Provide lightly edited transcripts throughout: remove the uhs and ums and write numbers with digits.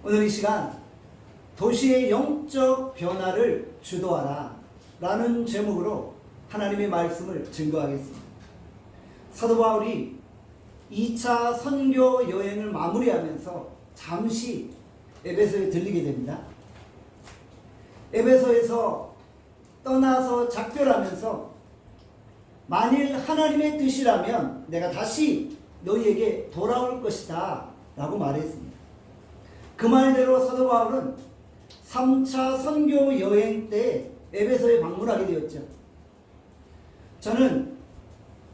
오늘 이 시간 도시의 영적 변화를 주도하라 라는 제목으로 하나님의 말씀을 증거하겠습니다. 사도 바울이 2차 선교 여행을 마무리하면서 잠시 에베소에 들리게 됩니다. 에베소에서 떠나서 작별하면서 만일 하나님의 뜻이라면 내가 다시 너희에게 돌아올 것이다 라고 말했습니다. 그 말대로 사도 바울은 3차 선교 여행 때 에베소에 방문하게 되었죠. 저는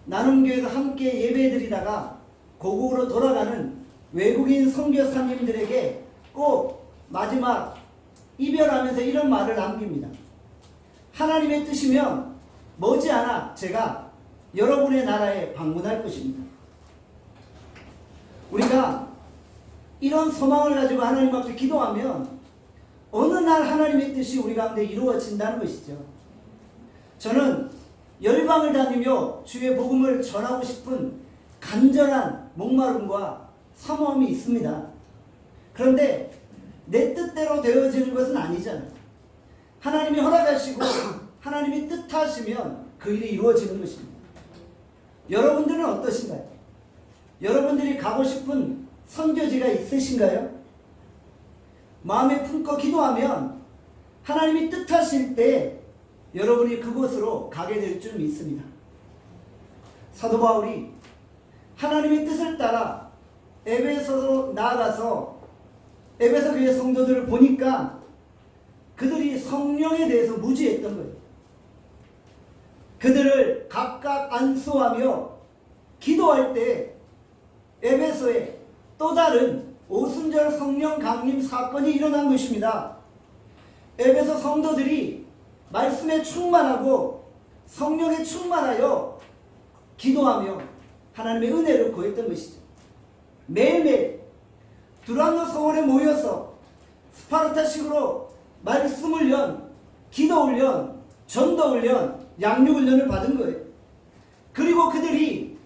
나눔교회에서 함께 예배드리다가 고국으로 돌아가는 외국인 선교사님들에게 꼭 마지막 이별하면서 이런 말을 남깁니다. 하나님의 뜻이면 머지않아 제가 여러분의 나라에 방문할 것입니다. 우리가 이런 소망을 가지고 하나님 앞에 기도하면 어느 날 하나님의 뜻이 우리 가운데 이루어진다는 것이죠. 저는 열방을 다니며 주의 복음을 전하고 싶은 간절한 목마름과 사모함이 있습니다. 그런데 내 뜻대로 되어지는 것은 아니잖아요. 하나님이 허락하시고 하나님이 뜻하시면 그 일이 이루어지는 것입니다. 여러분들은 어떠신가요? 여러분들이 가고 싶은 선교지가 있으신가요? 마음에 품고 기도하면 하나님이 뜻하실 때 여러분이 그곳으로 가게 될 줄 믿습니다. 사도 바울이 하나님의 뜻을 따라 에베소로 나아가서 에베소 교회 성도들을 보니까 그들이 성령에 대해서 무지했던 거예요. 그들을 각각 안수하며 기도할 때 에베소에 또 다른 오순절 성령 강림 사건이 일어난 것입니다. 에베소 성도들이 말씀에 충만하고 성령에 충만하여 기도하며 하나님의 은혜를 구했던 것이죠. 매일매일 두란노 성원에 모여서 스파르타식으로 말씀 훈련, 기도 훈련, 전도 훈련, 양육 훈련을 받은 거예요. 그리고 그들이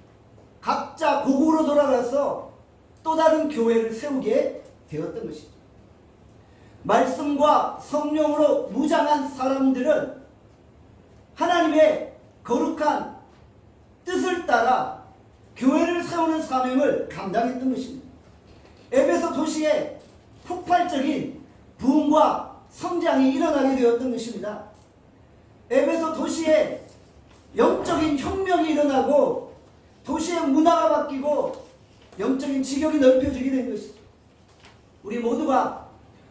각자 고국으로 돌아가서 또 다른 교회를 세우게 되었던 것이죠. 말씀과 성령으로 무장한 사람들은 하나님의 거룩한 뜻을 따라 교회를 세우는 사명을 감당했던 것입니다. 에베소 도시에 폭발적인 부흥과 성장이 일어나게 되었던 것입니다. 에베소 도시에 영적인 혁명이 일어나고 도시의 문화가 바뀌고 영적인 지경이 넓혀지게 된 것이죠. 우리 모두가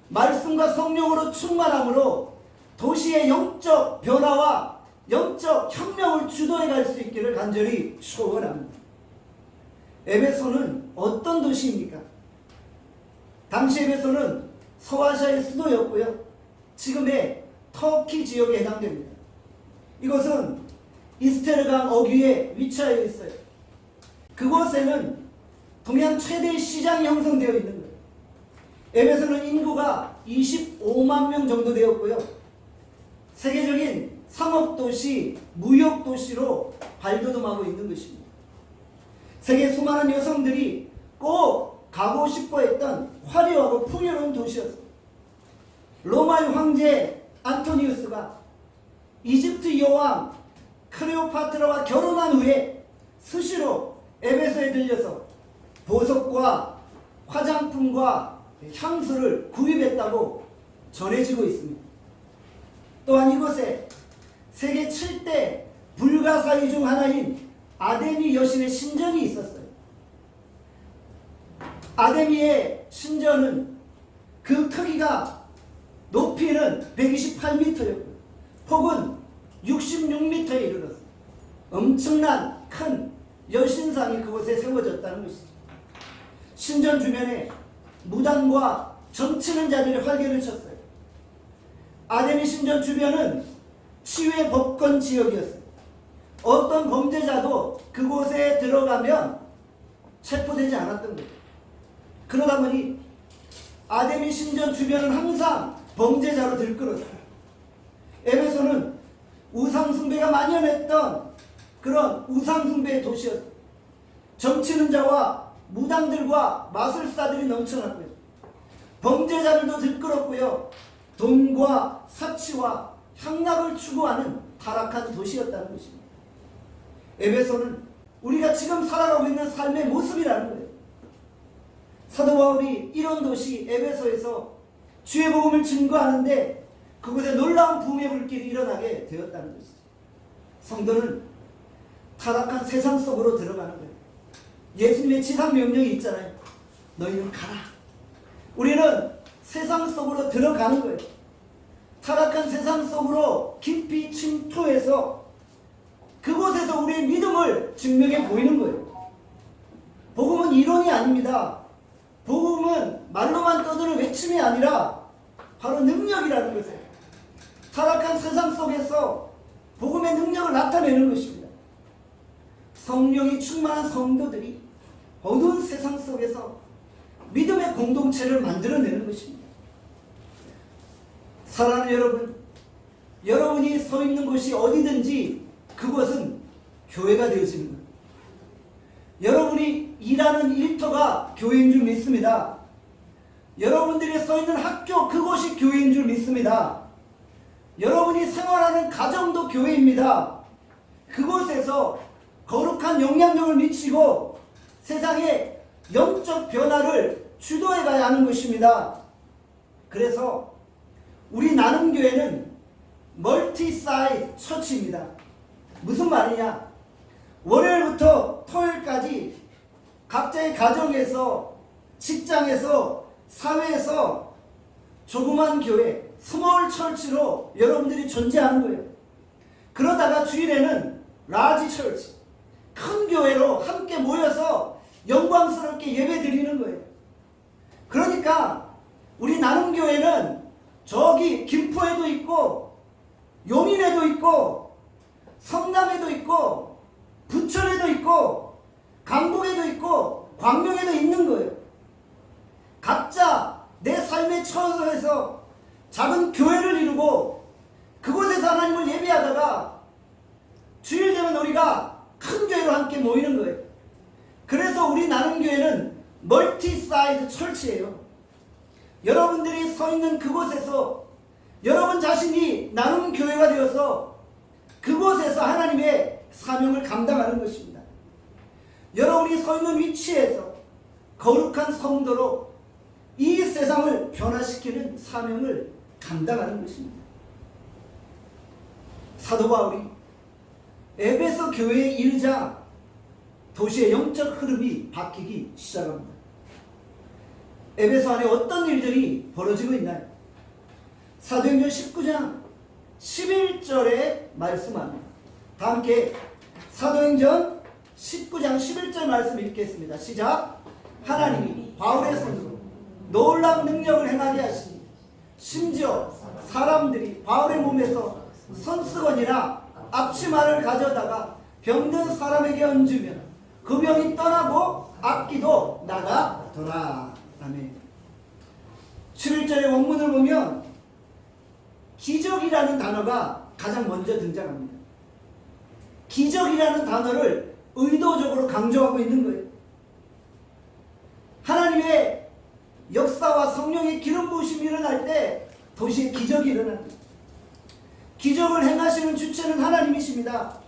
말씀과 성령으로 충만함으로 도시의 영적 변화와 영적 혁명을 주도해 갈 수 있기를 간절히 축원합니다. 에베소는 어떤 도시입니까? 당시 에베소는 서아시아의 수도였고요. 지금의 터키 지역에 해당됩니다. 이곳은 이스테르강 어귀에 위치하여 있어요. 그곳에는 동양 최대의 시장이 형성되어 있는 거예요. 에베소는 인구가 25만 명 정도 되었고요. 세계적인 상업도시, 무역도시로 발돋움하고 있는 것입니다. 세계 수많은 여성들이 꼭 가고 싶어 했던 화려하고 풍요로운 도시였습니다. 로마의 황제 안토니우스가 이집트 여왕 클레오파트라와 결혼한 후에 수시로 에베소에 들려서 보석과 화장품과 향수를 구입했다고 전해지고 있습니다. 또한 이곳에 세계 7대 불가사의 중 하나인 아데미 여신의 신전이 있었어요. 아데미의 신전은 그 크기가 높이는 128m였고 폭은 66m에 이르렀어요. 엄청난 큰 여신상이 그곳에 세워졌다는 것이죠. 신전 주변에 무당과 점치는 자들이 활개를 쳤어요. 아데미 신전 주변은 치유의 법권 지역이었어요. 어떤 범죄자도 그곳에 들어가면 체포되지 않았던 거예요. 그러다 보니 아데미 신전 주변은 항상 범죄자로 들끓었어요. 에베소는 우상숭배가 만연했던 그런 우상숭배의 도시였어요. 점치는 자와 무당들과 마술사들이 넘쳐났고요. 범죄자들도 들끓었고요. 돈과 사치와 향락을 추구하는 타락한 도시였다는 것입니다. 에베소는 우리가 지금 살아가고 있는 삶의 모습이라는 거예요. 사도 바울이 이런 도시 에베소에서 주의 복음을 증거하는데 그곳에 놀라운 부흥의 불길이 일어나게 되었다는 것이죠. 성도는 타락한 세상 속으로 들어가는 거예요. 예수님의 지상 명령이 있잖아요. 너희는 가라. 우리는 세상 속으로 들어가는 거예요. 타락한 세상 속으로 깊이 침투해서 그곳에서 우리의 믿음을 증명해 보이는 거예요. 복음은 이론이 아닙니다. 복음은 말로만 떠드는 외침이 아니라 바로 능력이라는 것이에요. 타락한 세상 속에서 복음의 능력을 나타내는 것입니다. 성령이 충만한 성도들이 어두운 세상 속에서 믿음의 공동체를 만들어내는 것입니다. 사랑하는 여러분, 여러분이 서 있는 곳이 어디든지 그곳은 교회가 되어지는 거예요. 여러분이 일하는 일터가 교회인 줄 믿습니다. 여러분들이 서 있는 학교 그곳이 교회인 줄 믿습니다. 여러분이 생활하는 가정도 교회입니다. 그곳에서 거룩한 영향력을 미치고 세상의 영적 변화를 주도해 가야 하는 것입니다. 그래서 우리 나눔교회는 멀티사이즈 처치입니다. 무슨 말이냐? 월요일부터 토요일까지 각자의 가정에서, 직장에서, 사회에서 조그만 교회, 스몰 철치로 여러분들이 존재하는 거예요. 그러다가 주일에는 라지 철치, 큰 교회로 함께 모여서 영광스럽게 예배 드리는 거예요. 그러니까 우리 나눔교회는 저기 김포에도 있고 용인에도 있고 성남에도 있고 부천에도 있고 강북에도 있고 광명에도 있는 거예요. 각자 내 삶의 처소에서 작은 교회를 이루고 그곳에서 하나님을 예배하다가 주일 되면 우리가 큰 교회로 함께 모이는 거예요. 그래서 우리 나눔교회는 멀티사이즈 철치예요. 여러분들이 서 있는 그곳에서 여러분 자신이 나눔교회가 되어서 그곳에서 하나님의 사명을 감당하는 것입니다. 여러분이 서 있는 위치에서 거룩한 성도로 이 세상을 변화시키는 사명을 감당하는 것입니다. 사도 바울이 에베소 교회에 이르자 도시의 영적 흐름이 바뀌기 시작합니다. 에베소 안에 어떤 일들이 벌어지고 있나요? 사도행전 19장 11절에 말씀합니다. 다 함께 사도행전 19장 11절 말씀 읽겠습니다. 시작. 하나님이 바울의 손으로 놀라운 능력을 행하게 하시니 심지어 사람들이 바울의 몸에서 손수건이나 앞치마를 가져다가 병든 사람에게 얹으면 그 병이 떠나고 악기도 나가더라. 아멘. 11절의 원문을 보면 기적이라는 단어가 가장 먼저 등장합니다. 기적이라는 단어를 의도적으로 강조하고 있는 거예요. 하나님의 역사와 성령의 기름 부으심이 일어날 때 도시에 기적이 일어납니다. 기적을 행하시는 주체는 하나님이십니다.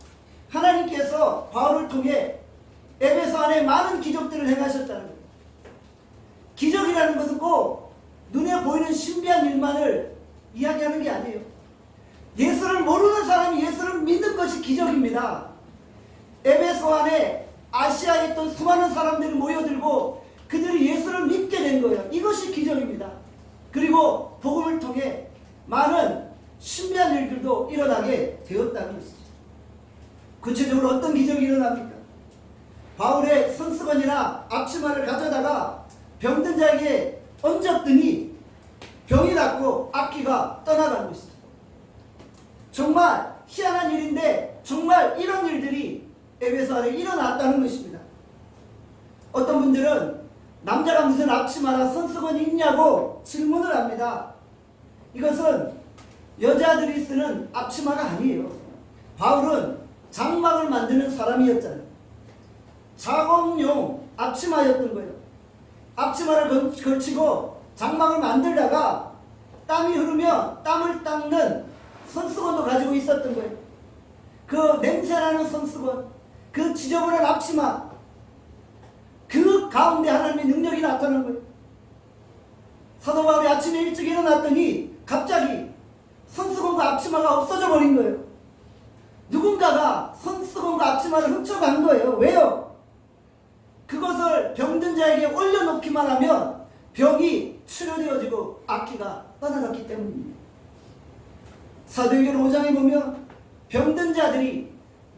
하나님께서 바울을 통해 에베소 안에 많은 기적들을 행하셨다는 거예요. 기적이라는 것은 꼭 눈에 보이는 신비한 일만을 이야기하는 게 아니에요. 예수를 모르는 사람이 예수를 믿는 것이 기적입니다. 에베소 안에 아시아에 있던 수많은 사람들이 모여들고 그들이 예수를 믿게 된 거예요. 이것이 기적입니다. 그리고 복음을 통해 많은 신비한 일들도 일어나게 되었다는 것이죠. 구체적으로 어떤 기적이 일어납니까? 바울의 손수건이나 앞치마를 가져다가 병든 자에게 얹었더니 병이 낫고 악기가 떠나가는 것이죠. 정말 희한한 일인데 정말 이런 일들이 에베소 안에 일어났다는 것입니다. 어떤 분들은 남자가 무슨 앞치마나 손수건이 있냐고 질문을 합니다. 이것은 여자들이 쓰는 앞치마가 아니에요. 바울은 장막을 만드는 사람이었잖아요. 작업용 앞치마였던 거예요. 앞치마를 걸치고 장막을 만들다가 땀이 흐르면 땀을 닦는 손수건도 가지고 있었던 거예요. 그 냄새나는 손수건, 그 지저분한 앞치마, 그 가운데 하나님의 능력이 나타난 거예요. 사도 바울이 아침에 일찍 일어났더니 갑자기 손수건과 앞치마가 없어져 버린 거예요. 누군가가 손수건과 앞치마를 훔쳐간 거예요. 왜요? 그것을 병든 자에게 올려놓기만 하면 병이 치료되어지고 악기가 떠나갔기 때문입니다. 사도행전 5장에 보면 병든 자들이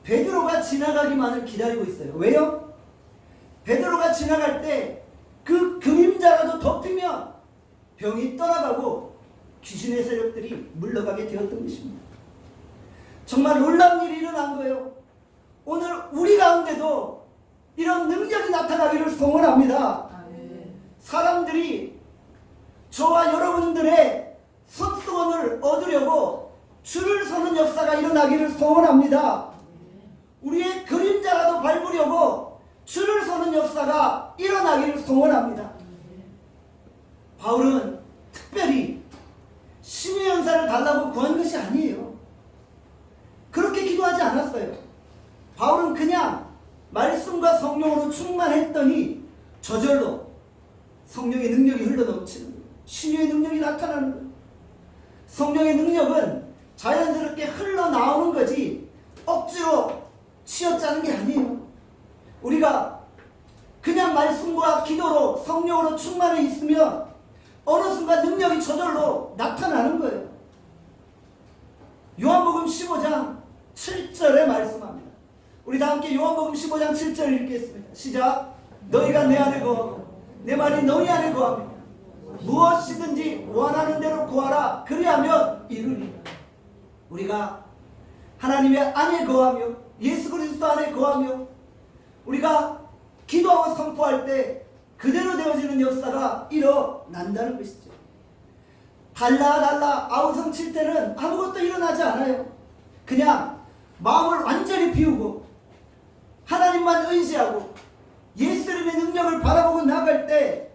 베드로가 지나가기만을 기다리고 있어요. 왜요? 베드로가 지나갈 때 그 그림자라도 덮이면 병이 떠나가고 귀신의 세력들이 물러가게 되었던 것입니다. 정말 놀라운 일이 일어난 거예요. 오늘 우리 가운데도 이런 능력이 나타나기를 소원합니다. 사람들이 저와 여러분들의 손수건을 얻으려고 줄을 서는 역사가 일어나기를 소원합니다. 우리의 그림자라도 밟으려고 줄을 서는 역사가 일어나기를 소원합니다. 바울은 특별히 신의 연사를 달라고 구한 것이 아니에요. 그렇게 기도하지 않았어요. 바울은 그냥 말씀과 성령으로 충만했더니 저절로 성령의 능력이 흘러넘치는 거예요. 신의 능력이 나타나는 거예요. 성령의 능력은 자연스럽게 흘러나오는 거지 억지로 치어짜는 게 아니에요. 우리가 그냥 말씀과 기도로 성령으로 충만해 있으면 어느 순간 능력이 저절로 나타나는 거예요. 요한복음 15장 7절에 말씀합니다. 우리 다 함께 요한복음 15장 7절 읽겠습니다. 시작. 너희가 내 안에 거하고 내 말이 너희 안에 거하며 무엇이든지 원하는 대로 구하라. 그리하면 이루리라. 우리가 하나님의 안에 거하며 예수 그리스도 안에 거하며 우리가 기도하고 선포할 때 그대로 되어지는 역사가 일어난다는 것이죠. 달라 아우성 칠 때는 아무것도 일어나지 않아요. 그냥 마음을 완전히 비우고 하나님만 의지하고 예수님의 능력을 바라보고 나갈 때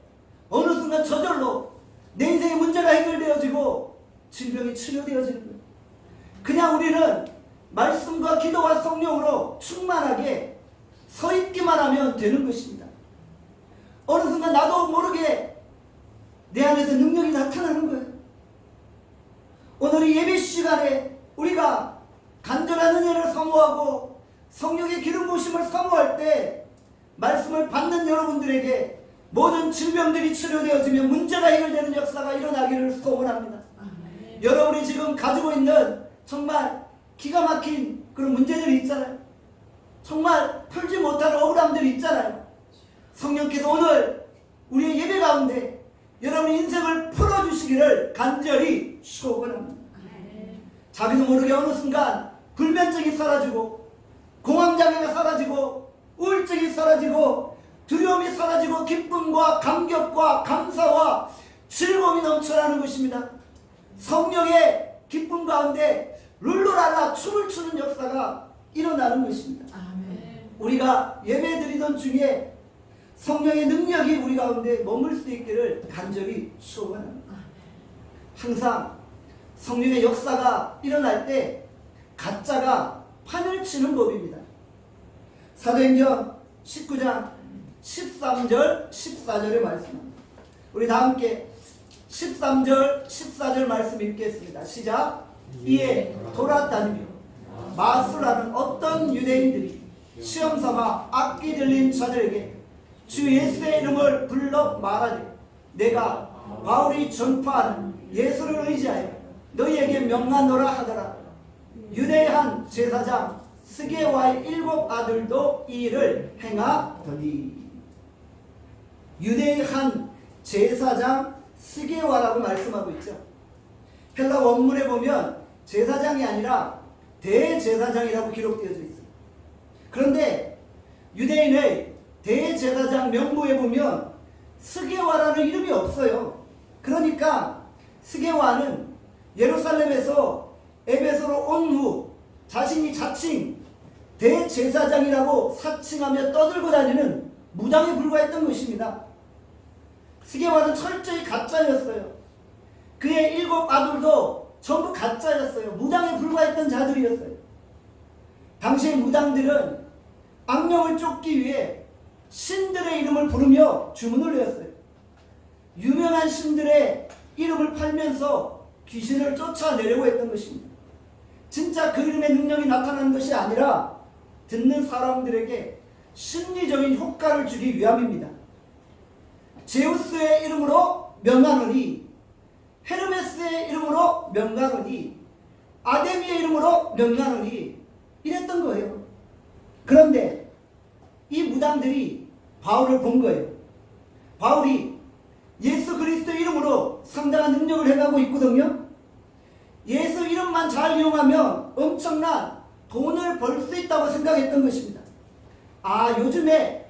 어느 순간 저절로 내 인생의 문제가 해결되어지고 질병이 치료되어지는 거예요. 그냥 우리는 말씀과 기도와 성령으로 충만하게 서 있기만 하면 되는 것입니다. 어느 순간 나도 모르게 내 안에서 능력이 나타나는 거예요. 오늘 이 예배 시간에 우리가 간절한 은혜를 사모하고 성령의 기름 부으심을 사모할 때 말씀을 받는 여러분들에게 모든 질병들이 치료되어지며 문제가 해결되는 역사가 일어나기를 소원합니다. 여러분이 지금 가지고 있는 정말 기가 막힌 그런 문제들이 있잖아요. 정말 풀지 못할 억울함들이 있잖아요. 성령께서 오늘 우리의 예배 가운데 여러분의 인생을 풀어주시기를 간절히 소원합니다. 자기도 모르게 어느 순간 불면증이 사라지고 공황장애가 사라지고 우울증이 사라지고 두려움이 사라지고 기쁨과 감격과 감사와 즐거움이 넘쳐나는 것입니다. 성령의 기쁨 가운데 룰루랄라 춤을 추는 역사가 일어나는 것입니다. 우리가 예배드리던 중에 성령의 능력이 우리 가운데 머물 수 있기를 간절히 소원합니다. 항상 성령의 역사가 일어날 때 가짜가 판을 치는 법입니다. 사도행전 19장 13절 14절의 말씀입니다. 우리 다 함께 13절 14절 말씀 읽겠습니다. 시작. 이에 돌아다니며 마술하는 어떤 유대인들이 시험삼아 악기 들린 자들에게 주 예수의 이름을 불러 말하되 내가 바울이 전파하는 예수를 의지하여 너희에게 명하노라 하더라. 유대의 한 제사장 스게와의 7 아들도 이 일을 행하더니. 유대의 한 제사장 스게와라고 말씀하고 있죠. 헬라 원문에 보면 제사장이 아니라 대제사장이라고 기록되어져 있어요. 그런데 유대인의 대제사장 명부에 보면 스게와라는 이름이 없어요. 그러니까 스게와는 예루살렘에서 에베소로 온 후 자신이 자칭 대제사장이라고 사칭하며 떠들고 다니는 무당에 불과했던 것입니다. 스게와는 철저히 가짜였어요. 그의 7 아들도 전부 가짜였어요. 무당에 불과했던 자들이었어요. 당시의 무당들은 악령을 쫓기 위해 신들의 이름을 부르며 주문을 외웠어요. 유명한 신들의 이름을 팔면서 귀신을 쫓아내려고 했던 것입니다. 진짜 그 이름의 능력이 나타나는 것이 아니라 듣는 사람들에게 심리적인 효과를 주기 위함입니다. 제우스의 이름으로 명하노니, 헤르메스의 이름으로 명하노니, 아데미의 이름으로 명하노니 이랬던 거예요. 그런데 이 무당들이 바울을 본 거예요. 바울이 예수 그리스도 이름으로 상당한 능력을 해가고 있거든요. 예수 이름만 잘 이용하면 엄청난 돈을 벌 수 있다고 생각했던 것입니다. 아, 요즘에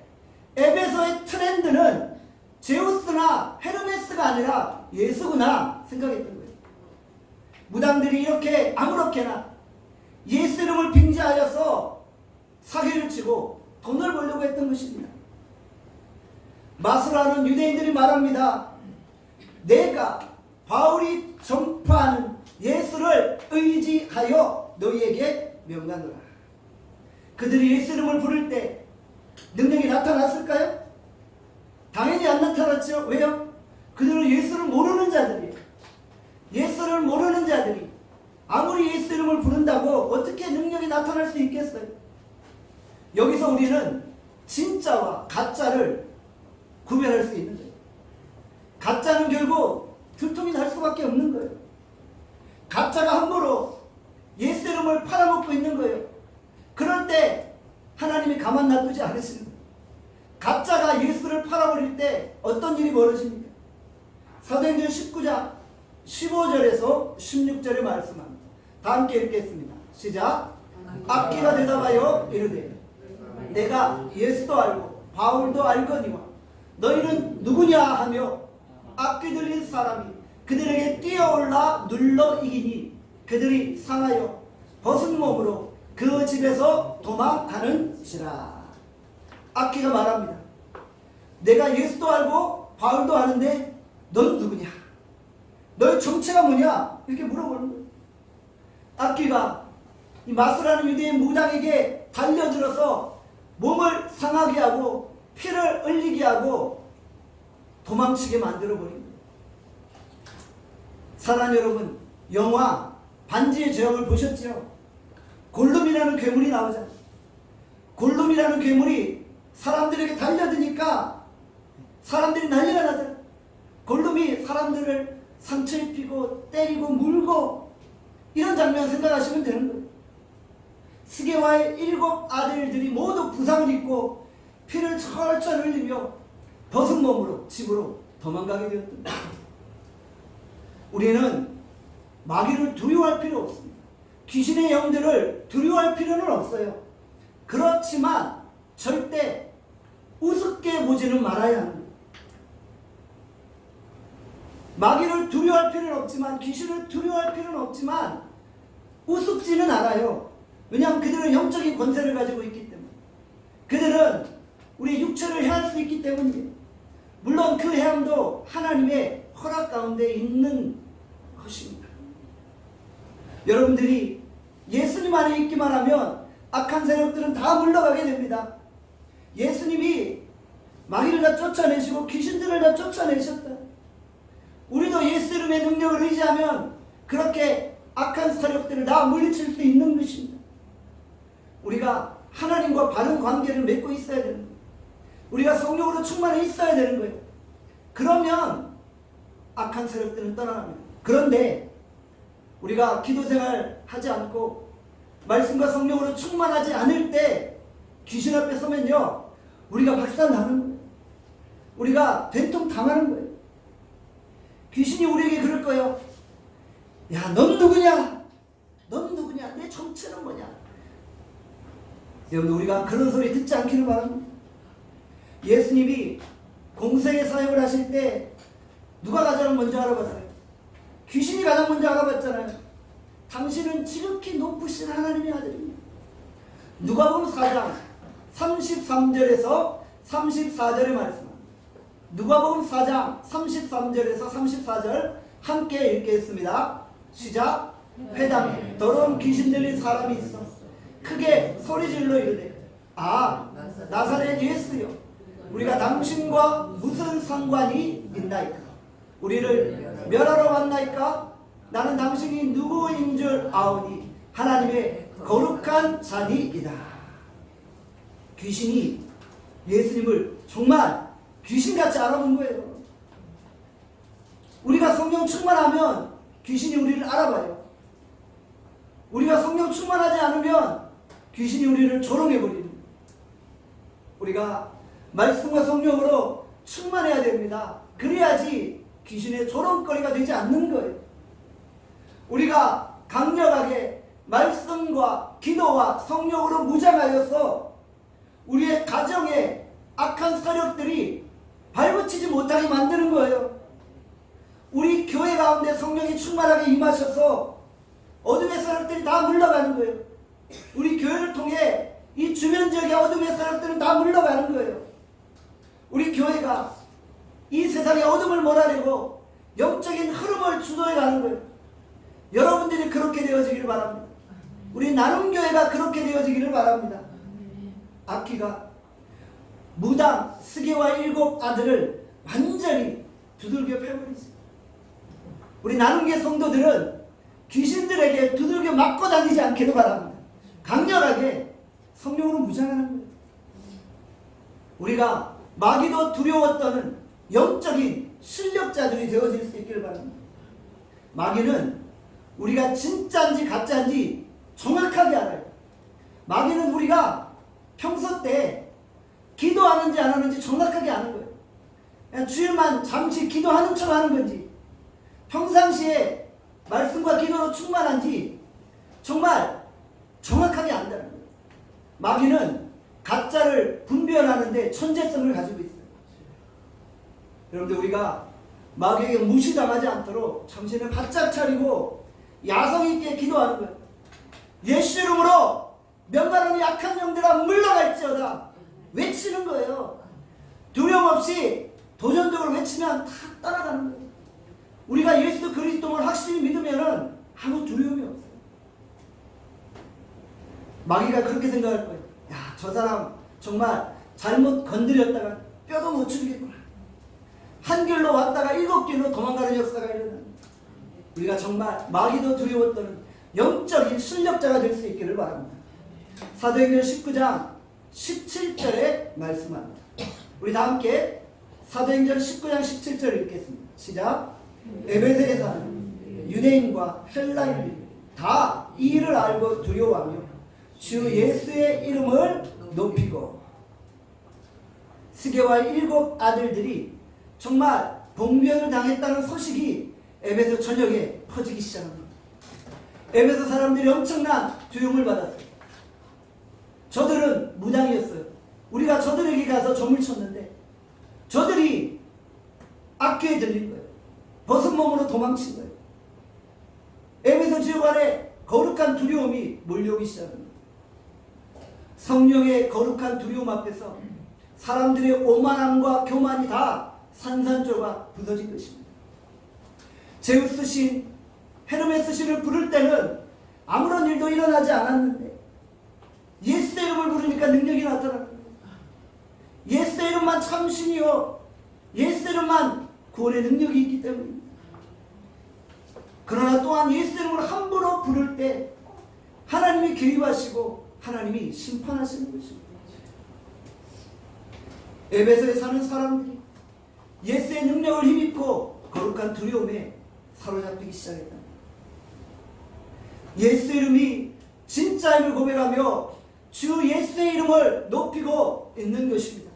에베소의 트렌드는 제우스나 헤르메스가 아니라 예수구나 생각했던 거예요. 무당들이 이렇게 아무렇게나 예수 이름을 빙자하여서 사기를 치고 돈을 벌려고 했던 것입니다. 마술하는 유대인들이 말합니다. 내가 바울이 전파하는 예수를 의지하여 너희에게 명하노라. 그들이 예수 이름을 부를 때 능력이 나타났을까요? 당연히 안 나타났죠. 왜요? 그들은 예수를 모르는 자들이에요. 예수를 모르는 자들이 아무리 예수 이름을 부른다고 어떻게 능력이 나타날 수 있겠어요? 여기서 우리는 진짜와 가짜를 구별할 수 있는 거예요. 가짜는 결국 들통이 날 수밖에 없는 거예요. 가짜가 함부로 예수 이름을 팔아먹고 있는 거예요. 그럴 때 하나님이 가만 놔두지 않으시는 거예요. 가짜가 예수를 팔아버릴 때 어떤 일이 벌어집니까? 사도행전 19장 15절에서 16절의 말씀합니다. 다 함께 읽겠습니다. 시작. 악기가 대답하여 이르되 내가 예수도 알고 바울도 알거니와 너희는 누구냐 하며 악기 들린 사람이 그들에게 뛰어올라 눌러 이기니 그들이 상하여 벗은 몸으로 그 집에서 도망하는지라. 악기가 말합니다. 내가 예수도 알고 바울도 아는데 넌 누구냐? 너의 정체가 뭐냐? 이렇게 물어보는 거예요. 악기가 이 마술하는 유대인 무당에게 달려들어서 몸을 상하게 하고 피를 흘리게 하고 도망치게 만들어버린 거예요. 사랑 여러분, 영화 반지의 제왕을 보셨죠? 골룸이라는 괴물이 나오잖아요. 골룸이라는 괴물이 사람들에게 달려드니까 사람들이 난리가 나잖아요. 골룸이 사람들을 상처 입히고 때리고 물고 이런 장면 생각하시면 되는 거예요. 스게와의 7 아들들이 모두 부상을 입고 피를 철철 흘리며 벗은 몸으로 집으로 도망가게 되었습니다. 우리는 마귀를 두려워할 필요 없습니다. 귀신의 영들을 두려워할 필요는 없어요. 그렇지만 절대 우습게 보지는 말아야 합니다. 마귀를 두려워할 필요는 없지만, 귀신을 두려워할 필요는 없지만 우습지는 않아요. 왜냐하면 그들은 영적인 권세를 가지고 있기 때문에. 그들은 우리 육체를 해할 수 있기 때문이에요. 물론 그 해함도 하나님의 허락 가운데 있는 것입니다. 여러분들이 예수님 안에 있기만 하면 악한 세력들은 다 물러가게 됩니다. 예수님이 마귀를 다 쫓아내시고 귀신들을 다 쫓아내셨다. 우리도 예수 이름의 능력을 의지하면 그렇게 악한 세력들을 다 물리칠 수 있는 것입니다. 우리가 하나님과 바른 관계를 맺고 있어야 되는 거예요. 우리가 성령으로 충만해 있어야 되는 거예요. 그러면 악한 세력들은 떠나갑니다. 그런데 우리가 기도생활 하지 않고 말씀과 성령으로 충만하지 않을 때 귀신 앞에 서면요, 우리가 박살나는 거예요. 우리가 된통 당하는 거예요. 귀신이 우리에게 그럴 거예요. 야, 넌 누구냐? 넌 누구냐? 내 정체는 뭐냐? 여러분, 우리가 그런 소리 듣지 않기를 바랍니다. 예수님이 공생의 사역을 하실 때 누가 가장 먼저 알아봤어요? 귀신이 가장 먼저 알아봤잖아요. 당신은 지극히 높으신 하나님의 아들입니다. 누가복음 4장 33절에서 34절의 말씀입니다. 누가복음 4장 33절에서 34절 함께 읽겠습니다. 시작. 회당에 더러운 귀신 들린 사람이 있어 크게 소리질러 이르되 아 나사렛 예수여 우리가 당신과 무슨 상관이 있나이까? 우리를 멸하러 왔나이까? 나는 당신이 누구인 줄 아오니 하나님의 거룩한 자니이다. 귀신이 예수님을 정말 귀신같이 알아본 거예요. 우리가 성령 충만하면 귀신이 우리를 알아봐요. 우리가 성령 충만하지 않으면 귀신이 우리를 조롱해버리는 거예요. 우리가 말씀과 성령으로 충만해야 됩니다. 그래야지 귀신의 조롱거리가 되지 않는 거예요. 우리가 강력하게 말씀과 기도와 성령으로 무장하여서 우리의 가정에 악한 세력들이 발붙이지 못하게 만드는 거예요. 우리 교회 가운데 성령이 충만하게 임하셔서 어둠의 세력들이 다 물러가는 거예요. 우리 교회를 통해 이 주변 지역의 어둠의 세력들은 다 물러가는 거예요. 우리 교회가 이 세상의 어둠을 몰아내고 영적인 흐름을 주도해 가는 거예요. 여러분들이 그렇게 되어지기를 바랍니다. 우리 나눔교회가 그렇게 되어지기를 바랍니다. 악귀가 무당 스게와 7 아들을 완전히 두들겨 패버리지. 우리 나눔교회 성도들은 귀신들에게 두들겨 맞고 다니지 않기를 바랍니다. 강력하게 성령으로 무장하는 거예요. 우리가 마귀도 두려워 떠는 영적인 실력자들이 되어질 수 있기를 바랍니다. 마귀는 우리가 진짜인지 가짜인지 정확하게 알아요. 마귀는 우리가 평소 때 기도하는지 안 하는지 정확하게 아는 거예요. 그냥 주일만 잠시 기도하는 척 하는 건지 평상시에 말씀과 기도로 충만한지 정말 정확하게 안다는 거예요. 마귀는 가짜를 분별하는데 천재성을 가지고 있어요. 여러분들 우리가 마귀에게 무시당하지 않도록 정신을 바짝 차리고 야성 있게 기도하는 거예요. 예수 이름으로 명가로는 약한 영들아 물러갈지어다 외치는 거예요. 두려움 없이 도전적으로 외치면 다 따라가는 거예요. 우리가 예수 그리스도를 확실히 믿으면 아무 두려움이 없어요. 마귀가 그렇게 생각할 거예요. 야, 저 사람 정말 잘못 건드렸다가 뼈도 못 추리겠구나. 한 길로 왔다가 7길로 도망가는 역사가 일어납니다. 우리가 정말 마귀도 두려워 떠는 영적인 실력자가 될 수 있기를 바랍니다. 사도행전 19장 17절에 말씀합니다. 우리 다 함께 사도행전 19장 17절 읽겠습니다. 시작. 에베소에 사는 유대인과 헬라인들이 다 이 일을 알고 두려워하며 주 예수의 이름을 높이고 스게와 7 아들들이 정말 봉변을 당했다는 소식이 에베소 전역에 퍼지기 시작합니다. 에베소 사람들이 엄청난 두려움을 받았어요. 저들은 무당이었어요. 우리가 저들에게 가서 점을 쳤는데 저들이 악귀에 들린 거예요. 벗은 몸으로 도망친 거예요. 에베소 지역 안에 거룩한 두려움이 몰려오기 시작합니다. 성령의 거룩한 두려움 앞에서 사람들의 오만함과 교만이 다 산산조각 부서진 것입니다. 제우스 신, 헤르메스 신을 부를 때는 아무런 일도 일어나지 않았는데 예수의 이름을 부르니까 능력이 나타나는 거예요. 예수의 이름만 참 신이요 예수의 이름만 구원의 능력이 있기 때문입니다. 그러나 또한 예수의 이름을 함부로 부를 때 하나님이 개입하시고 하나님이 심판하시는 것입니다. 에베소에 사는 사람들이 예수의 능력을 힘입고 거룩한 두려움에 사로잡히기 시작했다. 예수 이름이 진짜임을 고백하며 주 예수의 이름을 높이고 있는 것입니다.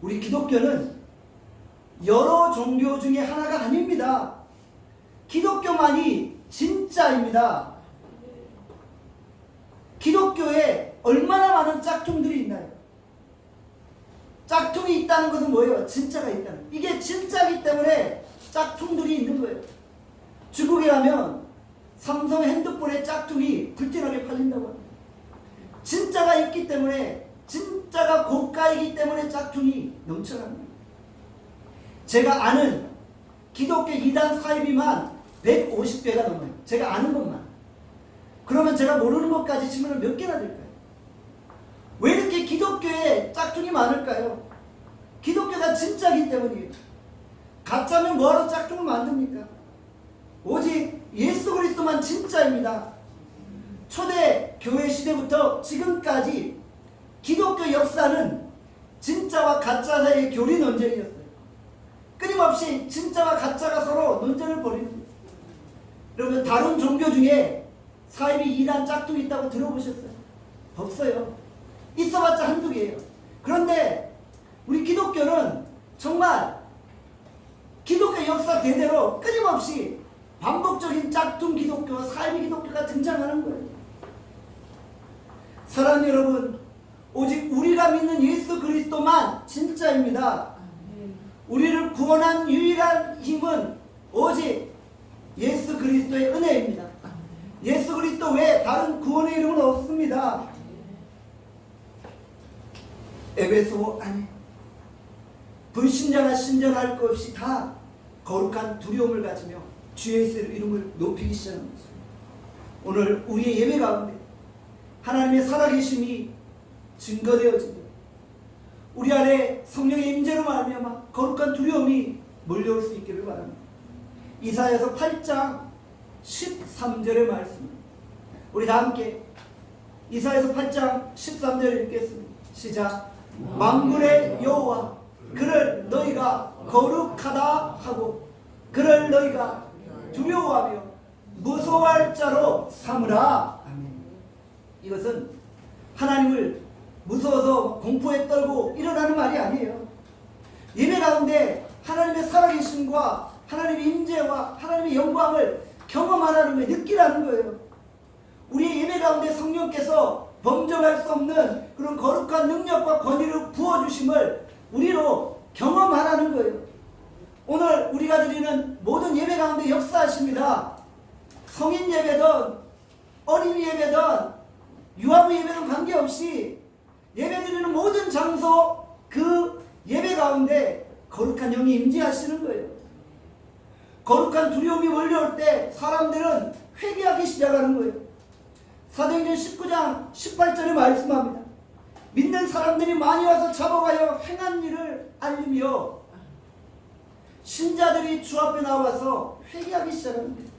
우리 기독교는 여러 종교 중에 하나가 아닙니다. 기독교만이 진짜입니다. 기독교에 얼마나 많은 짝퉁들이 있나요? 짝퉁이 있다는 것은 뭐예요? 진짜가 있다는. 이게 진짜이기 때문에 짝퉁들이 있는 거예요. 중국에 가면 삼성 핸드폰의 짝퉁이 불티나게 팔린다고 합니다. 진짜가 있기 때문에, 진짜가 고가이기 때문에 짝퉁이 넘쳐납니다. 제가 아는 기독교 이단 사이비만 150배가 넘어요. 제가 아는 것만. 그러면 제가 모르는 것까지 치면 몇 개나 될까요? 왜 이렇게 기독교에 짝퉁이 많을까요? 기독교가 진짜이기 때문이에요. 가짜면 뭐하러 짝퉁을 만듭니까? 오직 예수 그리스도만 진짜입니다. 초대 교회 시대부터 지금까지 기독교 역사는 진짜와 가짜 사이의 교리 논쟁이었어요. 끊임없이 진짜와 가짜가 서로 논쟁을 벌이는 거예요. 여러분, 다른 종교 중에 사이비 이단 짝퉁이 있다고 들어보셨어요? 없어요. 있어봤자 한두 개예요. 그런데 우리 기독교는 정말 기독교 역사 대대로 끊임없이 반복적인 짝퉁 기독교, 사이비 기독교가 등장하는 거예요. 사랑하는 여러분, 오직 우리가 믿는 예수 그리스도만 진짜입니다. 우리를 구원한 유일한 힘은 오직 예수 그리스도의 은혜입니다. 예수 그리스도 외에 다른 구원의 이름은 없습니다. 에베소 안에 불신자나 신자나 것 없이 다 거룩한 두려움을 가지며 주 예수의 이름을 높이기 시작합니다. 오늘 우리의 예배 가운데 하나님의 살아계심이 증거되어집니다. 우리 안에 성령의 임재로 말미암아 거룩한 두려움이 몰려올 수 있기를 바랍니다. 이사야서 8장 13절의 말씀, 우리 다 함께 이사야서 8장 13절을 읽겠습니다. 시작. 만군의 여호와 그를 너희가 거룩하다 하고 그를 너희가 두려워하며 무서워할 자로 삼으라. 아멘. 이것은 하나님을 무서워서 공포에 떨고 일어나는 말이 아니에요. 예배 가운데 하나님의 살아계심과 하나님의 임재와 하나님의 영광을 경험하라는 거예요. 느끼라는 거예요. 우리의 예배 가운데 성령께서 범정할 수 없는 그런 거룩한 능력과 권위를 부어주심을 우리로 경험하라는 거예요. 오늘 우리가 드리는 모든 예배 가운데 역사하십니다. 성인 예배든 어린이 예배든 유아부 예배든 관계없이 예배드리는 모든 장소 그 예배 가운데 거룩한 영이 임재하시는 거예요. 거룩한 두려움이 몰려올 때 사람들은 회개하기 시작하는 거예요. 사도행전 19장 18절에 말씀합니다. 믿는 사람들이 많이 와서 잡아가여 행한 일을 알리며 신자들이 주 앞에 나와서 회개하기 시작하는 거예요.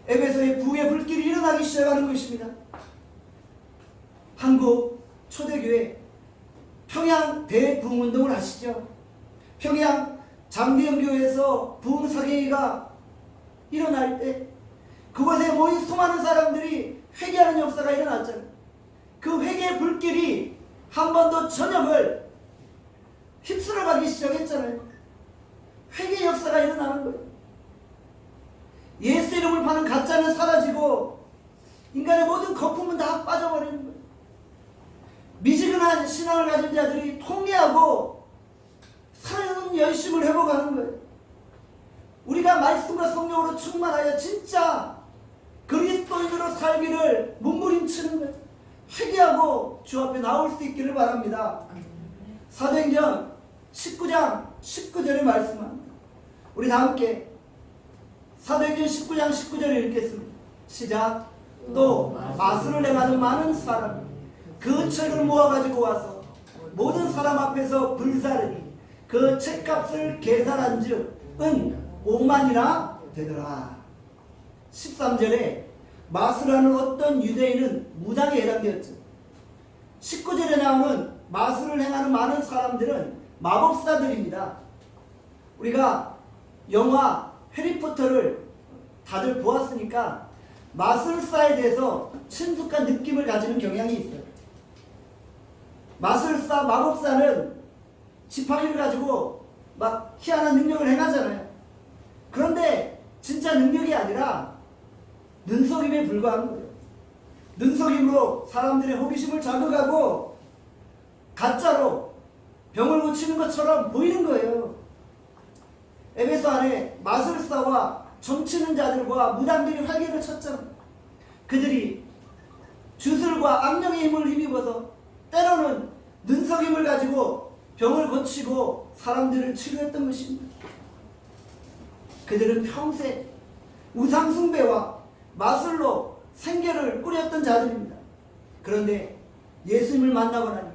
에베소의 부의 불길이 일어나기 시작하는 것입니다. 한국 초대교회 평양 대부흥운동을 아시죠? 평양 장대영교회에서 부흥사계회가 일어날 때 그곳에 모인 수많은 사람들이 회개하는 역사가 일어났잖아요. 그 회개의 불길이 한 번 더 저녁을 휩쓸어가기 시작했잖아요. 회개의 역사가 일어나는 거예요. 예수 이름을 파는 가짜는 사라지고 인간의 모든 거품은 다 빠져버리는 거예요. 미지근한 신앙을 가진 자들이 통회하고 사는 열심을 회복하는 거예요. 우리가 말씀과 성령으로 충만하여 진짜 그리스도인으로 살기를 몸부림치는 거예요. 회개하고 주 앞에 나올 수 있기를 바랍니다. 사도행전 19장 19절의 말씀합니다. 우리 다 함께 사도행전 19장 19절을 읽겠습니다. 시작. 또 마술을 행하는 많은 사람이 그 책을 모아가지고 와서 모든 사람 앞에서 불사르니 그 책값을 계산한 즉 은 5만이나 되더라. 13절에 마술하는 어떤 유대인은 무당에 해당되었죠. 19절에 나오는 마술을 행하는 많은 사람들은 마법사들입니다. 우리가 영화 해리포터를 다들 보았으니까 마술사에 대해서 친숙한 느낌을 가지는 경향이 있어요. 마술사, 마법사는 지팡이를 가지고 막 희한한 능력을 행하잖아요. 그런데 진짜 능력이 아니라 눈속임에 불과한 거예요. 눈속임으로 사람들의 호기심을 자극하고 가짜로 병을 고치는 것처럼 보이는 거예요. 에베소 안에 마술사와 점치는 자들과 무당들이 활개를 쳤잖아요. 그들이 주술과 악령의 힘을 힘입어서 때로는 눈속임을 가지고 병을 고치고 사람들을 치료했던 것입니다. 그들은 평생 우상숭배와 마술로 생계를 꾸렸던 자들입니다. 그런데 예수님을 만나고 나니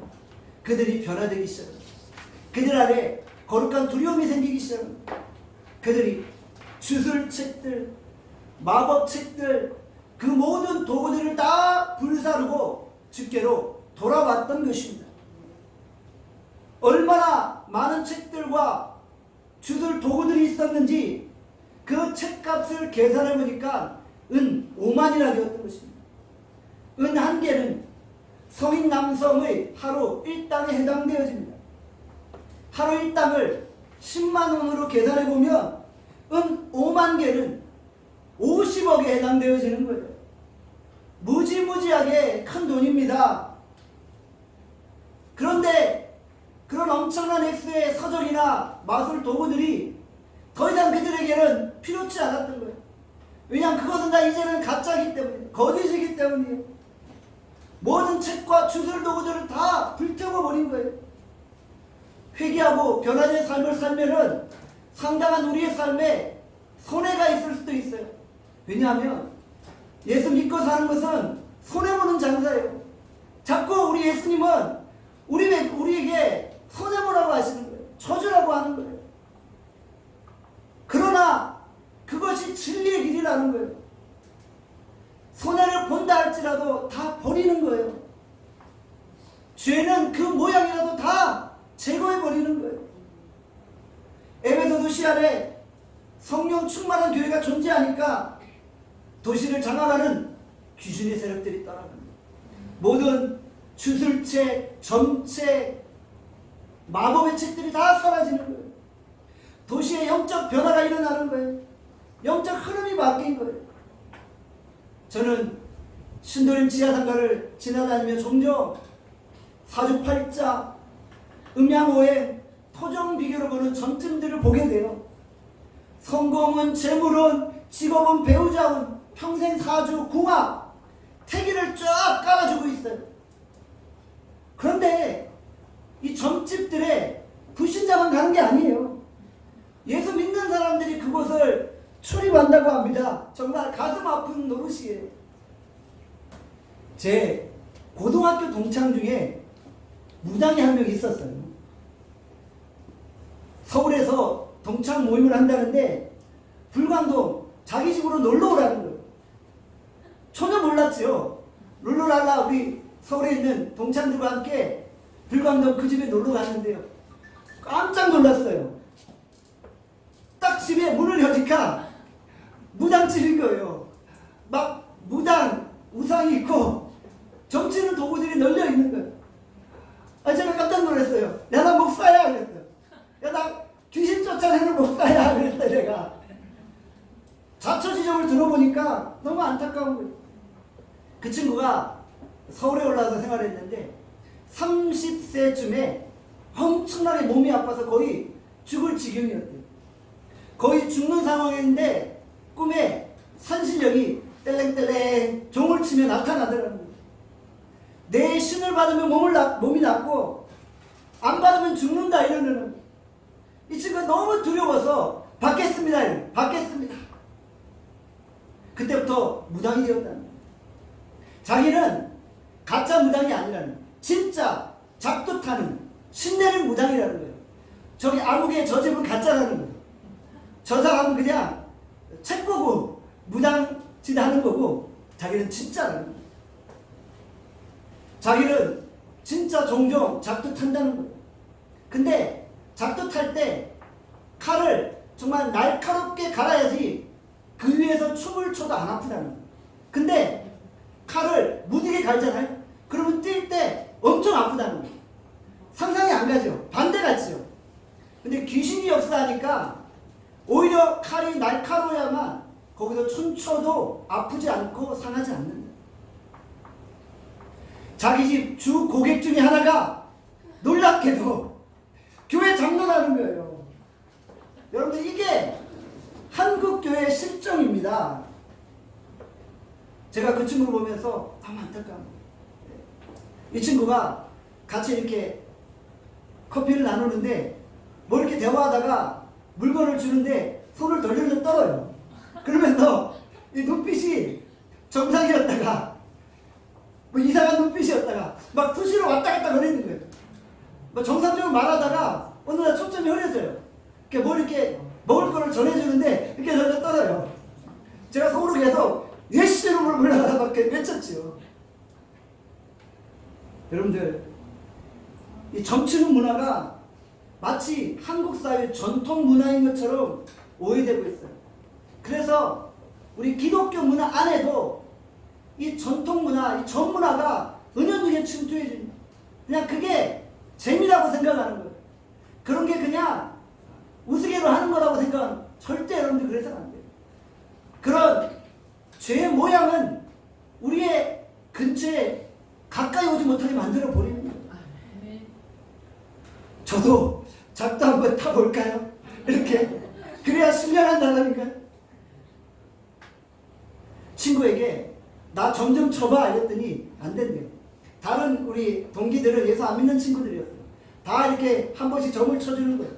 그들이 변화되기 시작합니다. 그들 안에 거룩한 두려움이 생기기 시작합니다. 그들이 주술책들, 마법책들, 그 모든 도구들을 다 불사르고 주께로 돌아왔던 것입니다. 얼마나 많은 책들과 주술 도구들이 있었는지 그 책값을 계산해 보니까 은 5만이나 되었던 것입니다. 은 한 개는 성인 남성의 하루 1당에 해당되어집니다. 하루 1당을 10만 원으로 계산해 보면 은 5만 개는 50억에 해당되어지는 거예요. 무지무지하게 큰 돈입니다. 그런데 그런 엄청난 액수의 서적이나 마술 도구들이 더 이상 그들에게는 필요치 않았던 거예요. 왜냐하면 그것은 다 이제는 가짜이기 때문에, 거짓이기 때문이에요. 모든 책과 주술 도구들을 다 불태워버린 거예요. 회개하고 변화된 삶을 살면은 상당한 우리의 삶에 손해가 있을 수도 있어요. 왜냐하면 예수 믿고 사는 것은 손해보는 장사예요. 자꾸 우리 예수님은 우리에게 손해보라고 하시는 거예요. 저주라고 하는 거예요. 그러나 그것이 진리의 길이라는 거예요. 손해를 본다 할지라도 다 버리는 거예요. 죄는 그 모양이라도 다 제거해버리는 거예요. 에베소 도시 안에 성령 충만한 교회가 존재하니까 도시를 장악하는 귀신의 세력들이 떠나갑니다. 모든 주술책, 점책, 마법의 책들이 다 사라지는 거예요. 도시에 영적 변화가 일어나는 거예요. 영적 흐름이 바뀐 거예요. 저는 신도림 지하상가를 지나다니며 종종 사주팔자, 음양오행, 토종비교로 보는 점집들을 보게 돼요. 성공은, 재물은, 직업은, 배우자운, 평생 사주, 궁합, 태기를 쫙 깔아주고 있어요. 그런데 이 점집들에 불신자만 가는 게 아니에요. 예수 믿는 사람들이 그곳을 출입한다고 합니다. 정말 가슴 아픈 노릇이에요. 제 고등학교 동창 중에 무당이 한 명 있었어요. 서울에서 동창 모임을 한다는데 불광동 자기 집으로 놀러 오라는 거예요. 전혀 몰랐죠. 놀러 가라 우리 서울에 있는 동창들과 함께 불광동 그 집에 놀러 갔는데요. 깜짝 놀랐어요. 딱 집에 문을 여니까 무당집인 거예요. 막 무당 우상이 있고 점치는 도구들이 널려 있는 거예요. 제가 깜짝 놀랐어요. 야, 나 목사야 그랬어요. 야, 나 귀신 쫓아내는 목사야 그랬어요. 내가 자초지종을 들어보니까 너무 안타까운 거예요. 그 친구가 서울에 올라와서 생활했는데 30세쯤에 엄청나게 몸이 아파서 거의 죽을 지경이었대요. 거의 죽는 상황인데 꿈에 산신령이 뗄랭뗄랭 종을 치며 나타나더라는 거예요. 내 신을 받으면 몸이 낫고 안 받으면 죽는다 이러는 거예요. 이 친구가 너무 두려워서 받겠습니다. 받겠습니다. 그때부터 무당이 되었다는 거예요. 자기는 가짜 무당이 아니라는 거예요. 진짜 작두 타는 신내는 무당이라는 거예요. 저기 아무개 저 집은 가짜라는 거예요. 저 사람은 그냥 책 보고 무당짓 하는 거고 자기는 진짜라는 거예요. 자기는 진짜 종종 작두 탄다는 거예요. 근데 작두 탈 때 칼을 정말 날카롭게 갈아야지 그 위에서 춤을 춰도 안 아프다는 거예요. 근데 칼을 무디게 갈잖아요. 그러면 뛸 때 엄청 아프다는 거예요. 상상이 안 가죠. 반대 같죠. 근데 귀신이 역사하니까 오히려 칼이 날카로워야만 거기서 춤춰도 아프지 않고 상하지 않는다. 자기 집 주 고객 중에 하나가 놀랍게도 교회 장로라는 거예요. 여러분들 이게 한국교회의 실정입니다. 제가 그 친구를 보면서 너무 안타까운 거예요. 이 친구가 같이 이렇게 커피를 나누는데 뭐 이렇게 대화하다가 물건을 주는데 손을 돌리려 떨어요. 그러면서 이 눈빛이 정상이었다가 뭐 이상한 눈빛이었다가 막 수시로 왔다 갔다 거리는 거예요. 뭐 정상적으로 말하다가 어느 날 초점이 흐려져요. 뭘 이렇게 먹을 거를 전해주는데 이렇게 저저 떨어요. 제가 속으로 계속 예수 이름으로 불러가다 막 외쳤지요. 여러분들, 이 점치는 문화가 마치 한국 사회 전통 문화인 것처럼 오해되고 있어요. 그래서 우리 기독교 문화 안에도 이 전통 문화, 이 전문화가 은연중에 침투해집니다. 그냥 그게 재미라고 생각하는 거예요. 그런 게 그냥 우스개로 하는 거라고 생각하는 거예요. 절대 여러분들 그래서는 안 돼요. 그런 죄의 모양은 우리의 근처에 가까이 오지 못하게 만들어 버리는 거예요. 저도 작도 한번 타볼까요? 이렇게. 그래야 신령한다니까요. 친구에게 나 점 좀 쳐봐 이랬더니 안 된대요. 다른 우리 동기들은 예수 안 믿는 친구들이었어요. 다 이렇게 한 번씩 점을 쳐주는 거예요.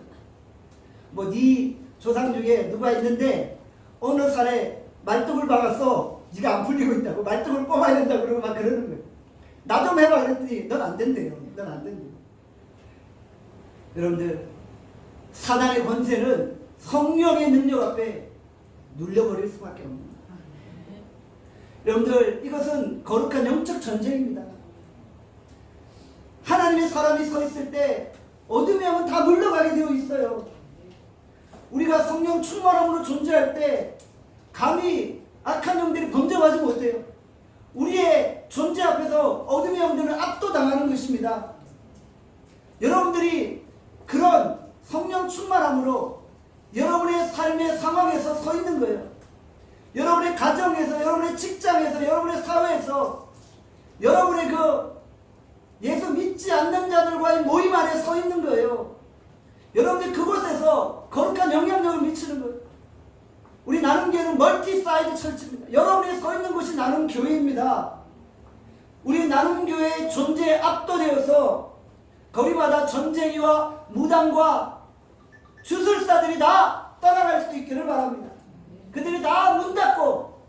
뭐 네 조상 중에 누가 있는데 어느 살에 말뚝을 박았어. 네가 안 풀리고 있다고. 말뚝을 뽑아야 된다고 그러고 막 그러는 거예요. 나 좀 해봐 그랬더니 넌 안 된대요. 넌 안 된대요. 여러분들, 사단의 권세는 성령의 능력 앞에 눌려버릴 수밖에 없습니다. 여러분들, 이것은 거룩한 영적 전쟁입니다. 하나님의 사람이 서 있을 때 어둠의 영은 다 물러가게 되어 있어요. 우리가 성령 충만함으로 존재할 때 감히 악한 영들이 범접하지 못해요. 우리의 존재 앞에서 어둠의 영들은 압도당하는 것입니다. 여러분들이 그런 성령 충만함으로 여러분의 삶의 상황에서 서 있는 거예요. 여러분의 가정에서, 여러분의 직장에서, 여러분의 사회에서, 여러분의 그 예수 믿지 않는 자들과의 모임 안에 서 있는 거예요. 여러분들 그곳에서 거룩한 영향력을 미치는 거예요. 우리 나눔교회는 멀티사이드 철치입니다. 여러분이 서 있는 곳이 나눔교회입니다. 우리 나눔교회의 존재에 압도되어서 거리마다 전쟁이와 무당과 주술사들이 다 떠나갈 수 있기를 바랍니다. 그들이 다 문 닫고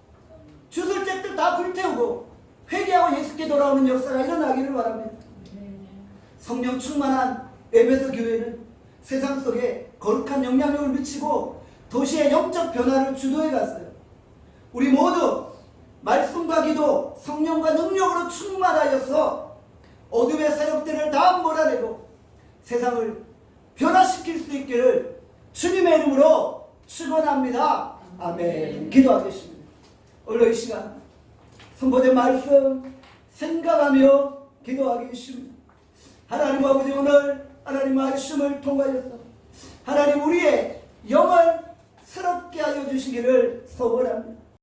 주술책들 다 불태우고 회개하고 예수께 돌아오는 역사가 일어나기를 바랍니다. 성령 충만한 에베소 교회는 세상 속에 거룩한 영향력을 미치고 도시의 영적 변화를 주도해 갔어요. 우리 모두 말씀과 기도, 성령과 능력으로 충만하여서 어둠의 세력들을 다 몰아내고 세상을 변화시킬 수 있기를 주님의 이름으로 축원합니다. 아멘. 기도하겠습니다. 오늘 이 시간 선포된 말씀 생각하며 기도하겠습니다. 하나님 아버지, 오늘 하나님 말씀을 통하여서 하나님 우리의 영을 새롭게 하여 주시기를 소원합니다.